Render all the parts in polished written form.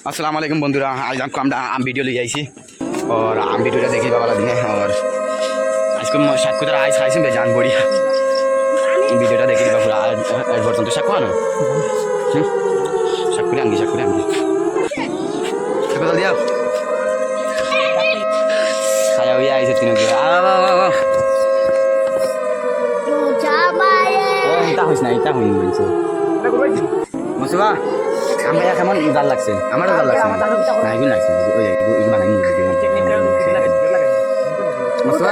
अस्सलाम वालेकुम बंधुरा आज आपको हम वीडियो ले जाइए और हम वीडियो देखिए वाला दिन है और इसको शायद कुछ आज खाई से जान बढ़िया वीडियो देखिए पूरा बर्तन तो शाक ना शाक आंगी शाक दिया खाया हुई आई से तीनों की इतना हुई বলছে মুসবা আমরা কেমন জাল লাগছে আমারও জাল লাগছে না এগুলো লাগছে ওই এগুলো বানাই মুসবা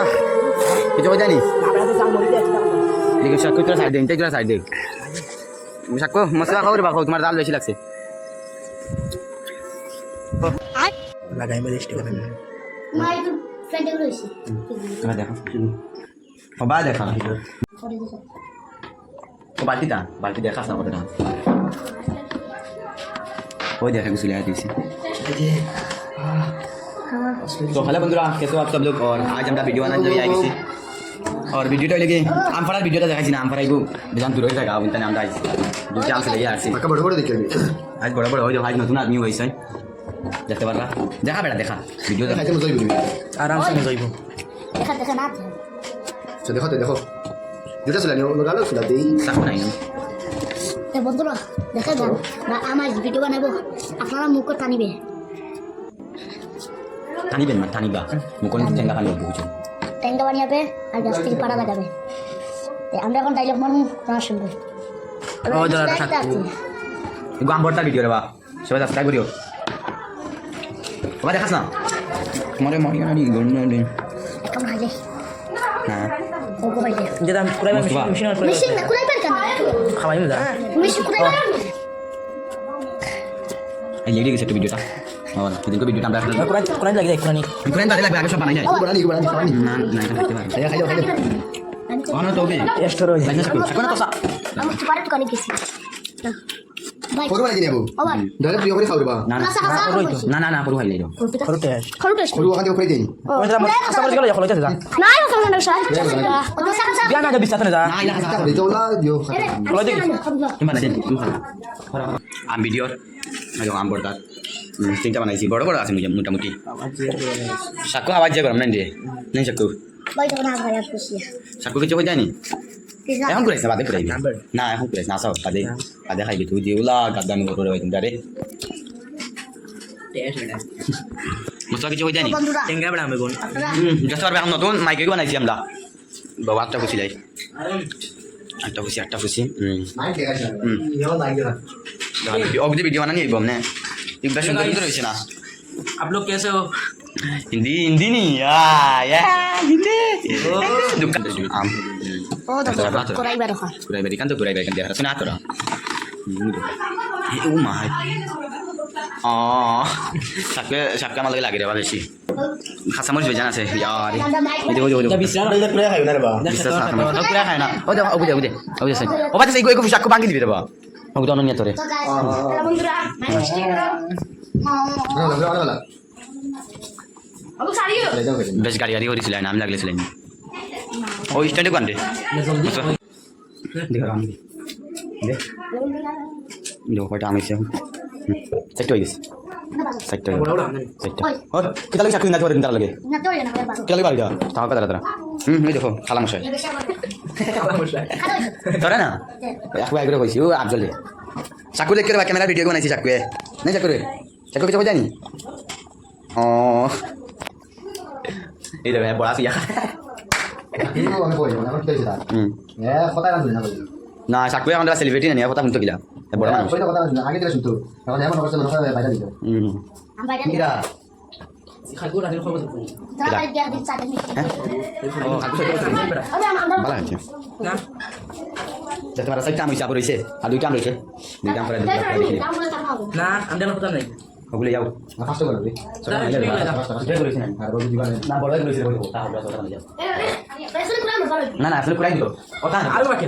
কিছু কই জানি এদিকে শাক কইরা সাইড দেন তেজরা সাইড দে শাক মুসবা খাও রে বাখাও তোমার জাল বেশি লাগছে লাগাই মেরে স্টিক করে মাই তো ফ্রেন্ড এগুলো হইছে না দেখো ও বা দেখা ও বালতি দেখাস না ওটা ওই देखा कुछ ले आती तो हेलो बंधुरा कैसे हो आप सब लोग और आज हम वीडियो बनाने चले आए और वीडियो तो लगे हम फरा वीडियो देखा हम फरा को बेजान दूर जाएगा उनका नाम आज जो चाल से ले आसी बड़ा बड़ा देखे आज बड़ा बड़ा हो जाओ आज नतून आदमी होइছে দেখতে পারবা দেখা বেটা দেখা ভিডিও দেখা খাইতে মজা হইব আরাম সে মজা হইব দেখা দেখা না তো দেখো যেটা চলে নিও লাগালো চলে দেই সাক নাই এ বন্ধুরা দেখা যান না আমার ভিডিও বানাবো আপনারা মুখ টানিবে টানিবেন না টানিবা মুখ টেঙ্গা খালি বুঝছো টেঙ্গা বানিয়াবে আর গাছ থেকে পাড়া লাগাবে আমরা এখন ডায়লগ মারবো না শুনবে ও দাদা এগো আমবরটা ভিডিও রে বা সবাই সাবস্ক্রাইব করিও বাবা দেখাস না তোমারে মরিয়া না গন না রে এখন হালে হ্যাঁ ওগো বাইতে যেটা কুড়াই মেশিন মেশিন না কুলাই পার কেন খাওয়াই মজা মেশিন কুলাই পার এই লেগে গেছে ভিডিওটা और इनको वीडियो टाइम रख কুড়াই লাগে কুড়ানি कुरान बारे लगे आगे सब बनाई जाए বানানি ना ना এটা করতে পারে খাইও অন তো হবে এস্টোর হই বাইরে সকো না তো সা আমি তো পারে তো কানে গেছি ভাই করব নাকি নেবো ডাইরেক্ট প্রিয় করে খাওয়া না না না না পুরো হাইলে দাও করো টেস্ট খরু টেস্ট করব ওখান থেকে করে দেই ওই যে আশা করে গেল যখন যা না ও কেন না স্যার ও তো সাকা বিয়া না যা বিস্তার না যা না ইলা সাথে করে দেওলা দিও বলো দেখি কিমান আছে তুমি খাও আম ভিডিওর আগে আম বড়টা তিনটা বানাইছি বড় বড় আছে মোটামুটি সাকু আওয়াজ যে গরম নাই রে নাই সাকু ভাই তো না ভাই খুশি সাকু কিছু কই জানি এখন কইছ না বাদে কইবি না এখন কইছ না সব বাদে বাদে খাইবি তুই দিউলা গাদামি করে রইছিস দারে মুসা কিছু কই জানি বন্ধুরা টেঙ্গা বড় আমি বোন যত পারবে এখন নতুন মাইকে বানাইছি আমরা বাবা একটা খুশি লাই একটা খুশি নাই ঠিক আছে ইও নাই গেল অবধি ভিডিও বানানি আইব না একবার সুন্দর সুন্দর হয়েছে না आप लोग कैसे हो হিন্দি হিন্দি নি হিন্দি দোকান আম ও তো কোরাই বার হয় kurai berikan tuh kurai berikan dia harusnya atur dong mah oh sakit malah lagi deh balik sih khasa mau jualan sih ya itu bisa করে খাইও না রে বা bisa sama aku kurai kayak nak udah sih obat sih gue bisa aku panggil di bawah aku tuh nonnya tuh deh hello বন্ধুরা না আমি সারিও beres gari-gari hori selain am lagi selain oh stand kan deh देखो दे जो कोटा में से set हो गई set हो सेट और कितना लगे चाकू ना तो कितना लगे না তো না ভাই कितना लगे बालिका ताऊ का तरह ये देखो खाला मशाई तोरा ना aku ayo kau sih Abdul deh चाकू लेकर बाकी मेरा वीडियो को नहीं चाकू है नहीं चाकू रे चाकू कितना बजा नी oh ini dah bola sih ya ইও আমি কই না আমি কইছি না কথা না না না চাকু এখন সেলিব্রিটি না কথা শুনতো কিলা বড় মানুষ কইটা কথা না আগে দিলা শুনতো এখন এমন অবস্থা মনে হয় বাইরে দিতে আমি বাইরে কিরা খাগু রাতে খবর তোরা বাইরে গিয়ে দিন চাটা মিষ্টি oh aku sudah আরে আমরা malah aja না jadi pada saya kamu siapa rese adu kamu rese di kamu pada di sini আমরা তাকাবো না আমরা কথা নাই aku boleh jauh না ফাস্ট করে দিই sudah tulis ini আর বড় দিবানে nah boleh tulis ini tahu udah sudah aja পেছনে কুড়া না ভালো nah asal kurang dulu oh tahan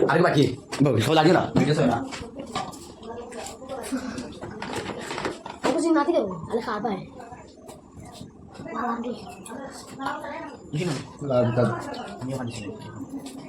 Ayo bagi bagus kalau lagi lah video saya aku sih mati দেব আলে খাবার পায় ini না ini apa di sini